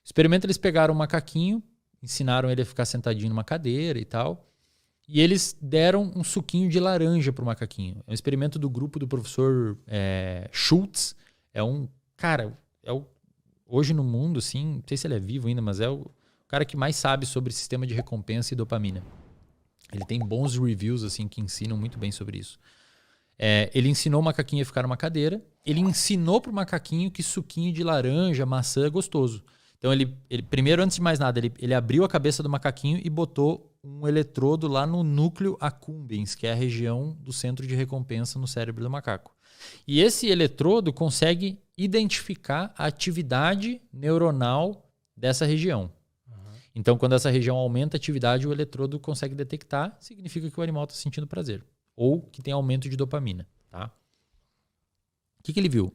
Experimento, eles pegaram um macaquinho, ensinaram ele a ficar sentadinho numa cadeira e tal, e eles deram um suquinho de laranja pro macaquinho. É um experimento do grupo do professor Schultz. Hoje no mundo, assim, não sei se ele é vivo ainda, mas é o cara que mais sabe sobre sistema de recompensa e dopamina. Ele tem bons reviews, assim, que ensinam muito bem sobre isso. Ele ensinou o macaquinho a ficar numa cadeira. Ele ensinou pro macaquinho que suquinho de laranja, maçã é gostoso. Então, ele primeiro, antes de mais nada, ele abriu a cabeça do macaquinho e botou um eletrodo lá no núcleo accumbens, que é a região do centro de recompensa no cérebro do macaco. E esse eletrodo consegue identificar a atividade neuronal dessa região. Então, quando essa região aumenta a atividade, o eletrodo consegue detectar, significa que o animal está sentindo prazer. Ou que tem aumento de dopamina. Tá? O que ele viu?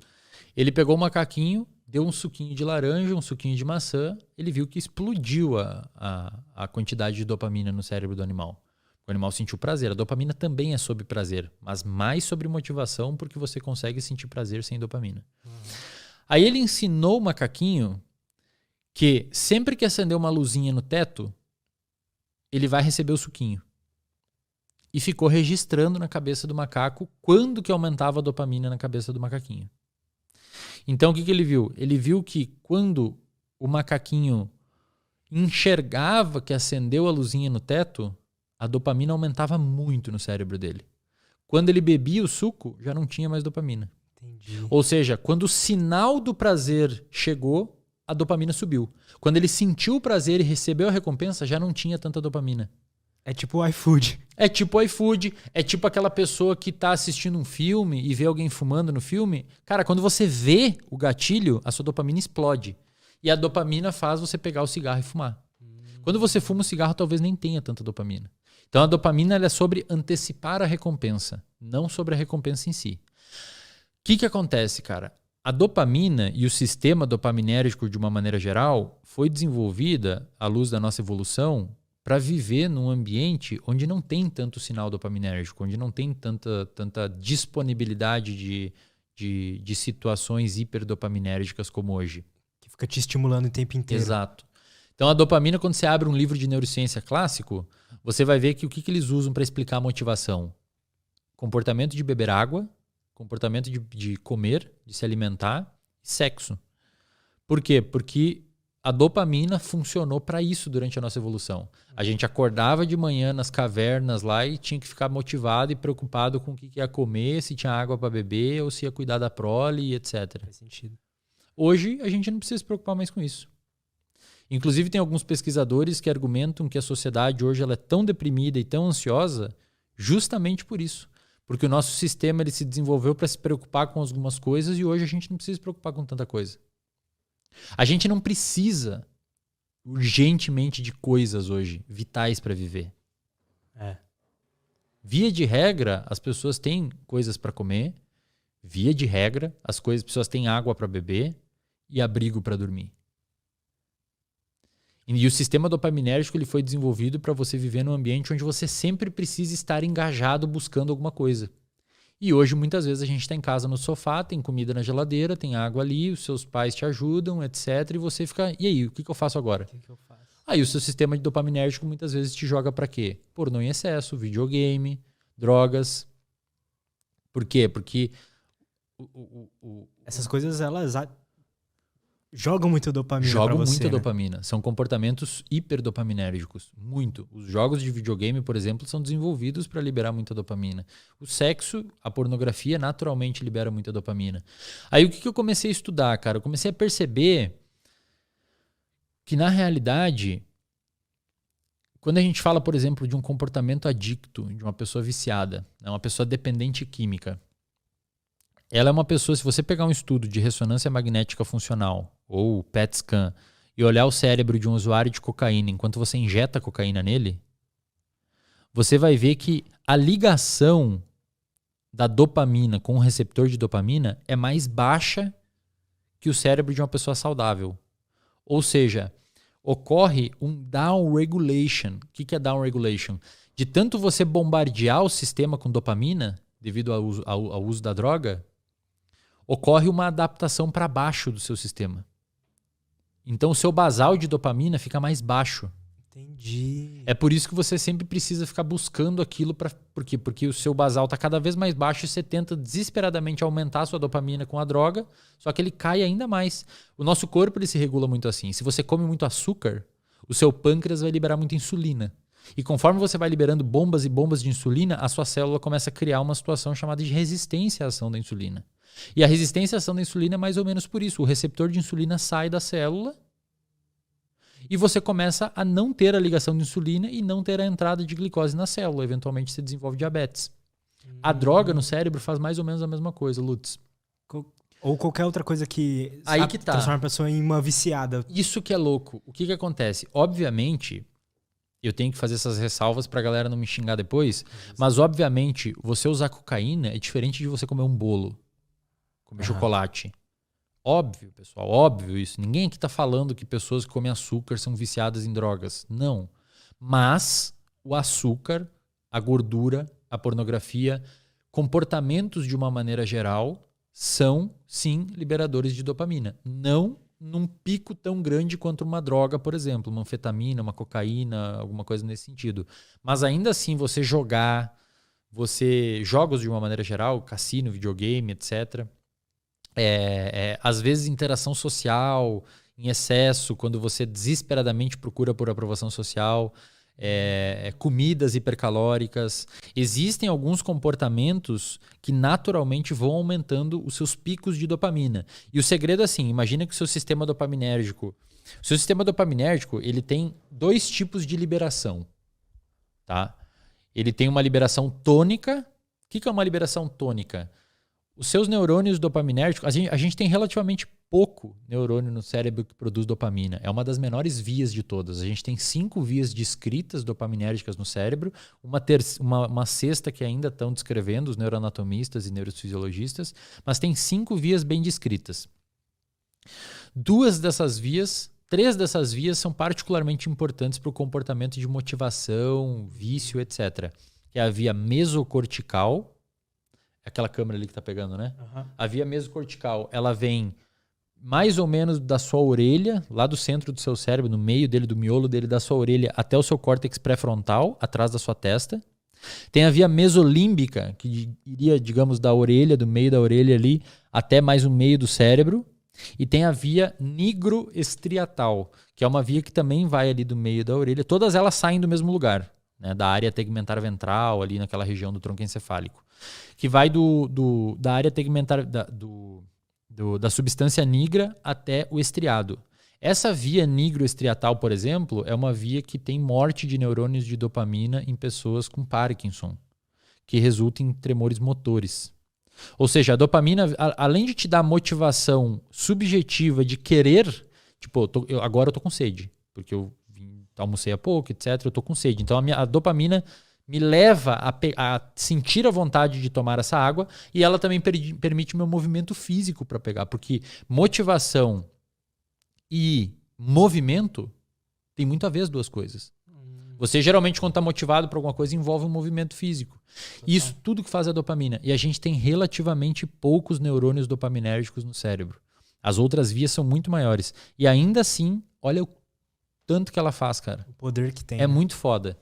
Ele pegou o macaquinho, deu um suquinho de laranja, um suquinho de maçã, ele viu que explodiu a quantidade de dopamina no cérebro do animal. O animal sentiu prazer. A dopamina também é sobre prazer, mas mais sobre motivação, porque você consegue sentir prazer sem dopamina. Aí ele ensinou o macaquinho que sempre que acender uma luzinha no teto, ele vai receber o suquinho. E ficou registrando na cabeça do macaco quando que aumentava a dopamina na cabeça do macaquinho. Então, o que ele viu? Ele viu que quando o macaquinho enxergava que acendeu a luzinha no teto, a dopamina aumentava muito no cérebro dele. Quando ele bebia o suco, já não tinha mais dopamina. Entendi. Ou seja, quando o sinal do prazer chegou, a dopamina subiu. Quando ele sentiu o prazer e recebeu a recompensa, já não tinha tanta dopamina. É tipo o iFood. É tipo o iFood, é tipo aquela pessoa que tá assistindo um filme e vê alguém fumando no filme. Cara, quando você vê o gatilho, a sua dopamina explode. E a dopamina faz você pegar o cigarro e fumar. Quando você fuma o cigarro, talvez nem tenha tanta dopamina. Então a dopamina ela é sobre antecipar a recompensa, não sobre a recompensa em si. O que acontece, cara? A dopamina e o sistema dopaminérgico, de uma maneira geral, foi desenvolvida, à luz da nossa evolução, para viver num ambiente onde não tem tanto sinal dopaminérgico, onde não tem tanta disponibilidade de situações hiperdopaminérgicas como hoje. Que fica te estimulando o tempo inteiro. Exato. Então a dopamina, quando você abre um livro de neurociência clássico, você vai ver que o que eles usam para explicar a motivação? Comportamento de beber água, comportamento de comer, de se alimentar, e sexo. Por quê? Porque a dopamina funcionou para isso durante a nossa evolução. A gente acordava de manhã nas cavernas lá e tinha que ficar motivado e preocupado com o que ia comer, se tinha água para beber ou se ia cuidar da prole, etc. Faz sentido. Hoje, a gente não precisa se preocupar mais com isso. Inclusive, tem alguns pesquisadores que argumentam que a sociedade hoje ela é tão deprimida e tão ansiosa justamente por isso. Porque o nosso sistema ele se desenvolveu para se preocupar com algumas coisas e hoje a gente não precisa se preocupar com tanta coisa. A gente não precisa urgentemente de coisas hoje vitais para viver. Via de regra, as pessoas têm coisas para comer. Via de regra, as pessoas têm água para beber e abrigo para dormir. E o sistema dopaminérgico ele foi desenvolvido para você viver num ambiente onde você sempre precisa estar engajado buscando alguma coisa. E hoje, muitas vezes, a gente está em casa no sofá, tem comida na geladeira, tem água ali, os seus pais te ajudam, etc. E você fica, e aí, o que eu faço agora? O que eu faço? Aí o seu sistema de dopaminérgico muitas vezes te joga para quê? Pornô em excesso, videogame, drogas. Por quê? Porque essas coisas, elas jogam muito dopamina pra jogam você, muita né? dopamina. São comportamentos hiperdopaminérgicos. Muito. Os jogos de videogame, por exemplo, são desenvolvidos para liberar muita dopamina. O sexo, a pornografia, naturalmente libera muita dopamina. Aí o que eu comecei a estudar, cara? Eu comecei a perceber que, na realidade, quando a gente fala, por exemplo, de um comportamento adicto, de uma pessoa viciada, uma pessoa dependente química, ela é uma pessoa, se você pegar um estudo de ressonância magnética funcional ou PET scan e olhar o cérebro de um usuário de cocaína enquanto você injeta cocaína nele, você vai ver que a ligação da dopamina com o receptor de dopamina é mais baixa que o cérebro de uma pessoa saudável. Ou seja, ocorre um downregulation. O que é downregulation? De tanto você bombardear o sistema com dopamina, devido ao uso da droga, ocorre uma adaptação para baixo do seu sistema. Então o seu basal de dopamina fica mais baixo. Entendi. É por isso que você sempre precisa ficar buscando aquilo. Por quê? Porque o seu basal está cada vez mais baixo e você tenta desesperadamente aumentar a sua dopamina com a droga, só que ele cai ainda mais. O nosso corpo ele se regula muito assim. Se você come muito açúcar, o seu pâncreas vai liberar muita insulina. E conforme você vai liberando bombas e bombas de insulina, a sua célula começa a criar uma situação chamada de resistência à ação da insulina. E a resistência à ação da insulina é mais ou menos por isso. O receptor de insulina sai da célula e você começa a não ter a ligação de insulina e não ter a entrada de glicose na célula. Eventualmente você desenvolve diabetes. A droga no cérebro faz mais ou menos a mesma coisa, Lutz. Ou qualquer outra coisa que, Aí que tá. transforma a pessoa em uma viciada. Isso que é louco. O que acontece? Obviamente, eu tenho que fazer essas ressalvas pra galera não me xingar depois, mas obviamente, você usar cocaína é diferente de você comer um bolo, comer chocolate. Óbvio, pessoal, óbvio isso. Ninguém aqui tá falando que pessoas que comem açúcar são viciadas em drogas. Não. Mas o açúcar, a gordura, a pornografia, comportamentos de uma maneira geral são, sim, liberadores de dopamina. Não num pico tão grande quanto uma droga, por exemplo, uma anfetamina, uma cocaína, alguma coisa nesse sentido. Mas ainda assim, jogos de uma maneira geral, cassino, videogame, etc., às vezes interação social em excesso, quando você desesperadamente procura por aprovação social, comidas hipercalóricas. Existem alguns comportamentos que naturalmente vão aumentando os seus picos de dopamina. E o segredo é assim, imagina que o seu sistema dopaminérgico ele tem 2 tipos de liberação. Tá? Ele tem uma liberação tônica. O que é uma liberação tônica? Os seus neurônios dopaminérgicos, a gente tem relativamente pouco neurônio no cérebro que produz dopamina. É uma das menores vias de todas. A gente tem 5 vias descritas dopaminérgicas no cérebro, uma sexta que ainda estão descrevendo os neuroanatomistas e neurofisiologistas, mas tem 5 vias bem descritas. 3 dessas vias são particularmente importantes para o comportamento de motivação, vício, etc. Que é a via mesocortical, aquela câmera ali que tá pegando, né? A via mesocortical, ela vem mais ou menos da sua orelha, lá do centro do seu cérebro, no meio dele, do miolo dele, da sua orelha, até o seu córtex pré-frontal, atrás da sua testa. Tem a via mesolímbica, que iria, digamos, da orelha, do meio da orelha ali, até mais o meio do cérebro. E tem a via nigroestriatal, que é uma via que também vai ali do meio da orelha. Todas elas saem do mesmo lugar, né? Da área tegmentar ventral, ali naquela região do tronco encefálico. Que vai da área tegmentar, da substância nigra até o estriado. Essa via nigroestriatal, por exemplo, é uma via que tem morte de neurônios de dopamina em pessoas com Parkinson, que resulta em tremores motores. Ou seja, a dopamina, além de te dar motivação subjetiva de querer, tipo, agora eu tô com sede, porque eu almocei há pouco, etc, eu tô com sede. Então a dopamina me leva a sentir a vontade de tomar essa água e ela também permite o meu movimento físico para pegar, porque motivação e movimento tem muito a ver as duas coisas. Você geralmente quando está motivado por alguma coisa envolve um movimento físico. E isso tudo que faz a dopamina. E a gente tem relativamente poucos neurônios dopaminérgicos no cérebro. As outras vias são muito maiores. E ainda assim, olha o tanto que ela faz, cara. O poder que tem. É muito foda.